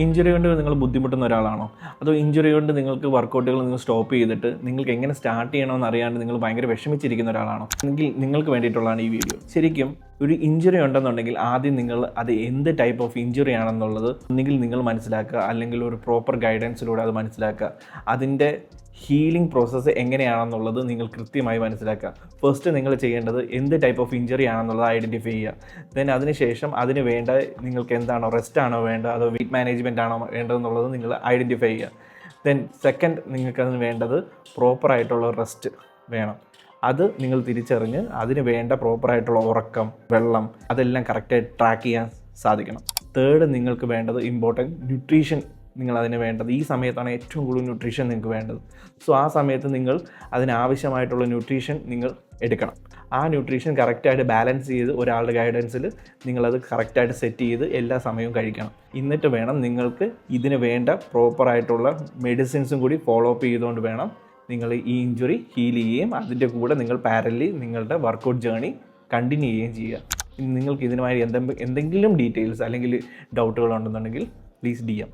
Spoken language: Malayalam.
ഇഞ്ചുറി കൊണ്ട് നിങ്ങൾ ബുദ്ധിമുട്ടുന്ന ഒരാളാണോ? അതോ ഇഞ്ചുറി കൊണ്ട് നിങ്ങൾക്ക് വർക്കൗട്ടുകൾ നിങ്ങൾ സ്റ്റോപ്പ് ചെയ്തിട്ട് നിങ്ങൾക്ക് എങ്ങനെ സ്റ്റാർട്ട് ചെയ്യണമെന്ന് അറിയാണ്ട് നിങ്ങൾ ഭയങ്കര വിഷമിച്ചിരിക്കുന്ന ഒരാളാണോ? എങ്കിൽ നിങ്ങൾക്ക് വേണ്ടിയിട്ടുള്ളതാണ് ഈ വീഡിയോ. ശരിക്കും ഒരു ഇഞ്ചുറി ഉണ്ടെന്നുണ്ടെങ്കിൽ ആദ്യം നിങ്ങൾ അത് എന്ത് ടൈപ്പ് ഓഫ് ഇഞ്ചുറി ആണെന്നുള്ളത് ഒന്നുകിൽ നിങ്ങൾ മനസ്സിലാക്കുക, അല്ലെങ്കിൽ ഒരു പ്രോപ്പർ ഗൈഡൻസിലൂടെ അത് മനസ്സിലാക്കുക. അതിൻ്റെ ഹീലിംഗ് പ്രോസസ്സ് എങ്ങനെയാണെന്നുള്ളത് നിങ്ങൾ കൃത്യമായി മനസ്സിലാക്കുക. ഫസ്റ്റ് നിങ്ങൾ ചെയ്യേണ്ടത് എന്ത് ടൈപ്പ് ഓഫ് ഇഞ്ചുറി ആണെന്നുള്ളത് ഐഡൻറ്റിഫൈ ചെയ്യുക. ദെൻ അതിനുശേഷം അതിന് വേണ്ട നിങ്ങൾക്ക് എന്താണോ, റെസ്റ്റ് ആണോ വേണ്ടത്, അതോ വെയിറ്റ് മാനേജ്മെൻറ്റ് ആണോ വേണ്ടതെന്നുള്ളത് നിങ്ങൾ ഐഡൻറ്റിഫൈ ചെയ്യുക. ദെൻ സെക്കൻഡ്, നിങ്ങൾക്കതിന് വേണ്ടത് പ്രോപ്പറായിട്ടുള്ള റെസ്റ്റ് വേണം. അത് നിങ്ങൾ തിരിച്ചറിഞ്ഞ് അതിന് വേണ്ട പ്രോപ്പറായിട്ടുള്ള ഉറക്കം, വെള്ളം, അതെല്ലാം കറക്റ്റായിട്ട് ട്രാക്ക് ചെയ്യാൻ സാധിക്കണം. തേർഡ്, നിങ്ങൾക്ക് വേണ്ടത് ഇമ്പോർട്ടൻറ്റ് ന്യൂട്രീഷൻ. നിങ്ങളതിന് വേണ്ടത് ഈ സമയത്താണ് ഏറ്റവും കൂടുതൽ ന്യൂട്രീഷൻ നിങ്ങൾക്ക് വേണ്ടത്. സോ ആ സമയത്ത് നിങ്ങൾ അതിനാവശ്യമായിട്ടുള്ള ന്യൂട്രീഷൻ നിങ്ങൾ എടുക്കണം. ആ ന്യൂട്രീഷൻ കറക്റ്റായിട്ട് ബാലൻസ് ചെയ്ത് ഒരാളുടെ ഗൈഡൻസിൽ നിങ്ങളത് കറക്റ്റായിട്ട് സെറ്റ് ചെയ്ത് എല്ലാ സമയവും കഴിക്കണം. എന്നിട്ട് വേണം നിങ്ങൾക്ക് ഇതിന് വേണ്ട പ്രോപ്പറായിട്ടുള്ള മെഡിസിൻസും കൂടി ഫോളോ അപ്പ് ചെയ്തുകൊണ്ട് വേണം നിങ്ങൾ ഈ ഇഞ്ചുറി ഹീൽ ചെയ്യുകയും അതിൻ്റെ കൂടെ നിങ്ങൾ പാരലി നിങ്ങളുടെ വർക്കൗട്ട് ജേണി കണ്ടിന്യൂ ചെയ്യുകയും ചെയ്യുക. നിങ്ങൾക്ക് ഇതിനുമായി എന്തെങ്കിലും ഡീറ്റെയിൽസ് അല്ലെങ്കിൽ ഡൗട്ടുകൾ ഉണ്ടെന്നുണ്ടെങ്കിൽ പ്ലീസ് DM.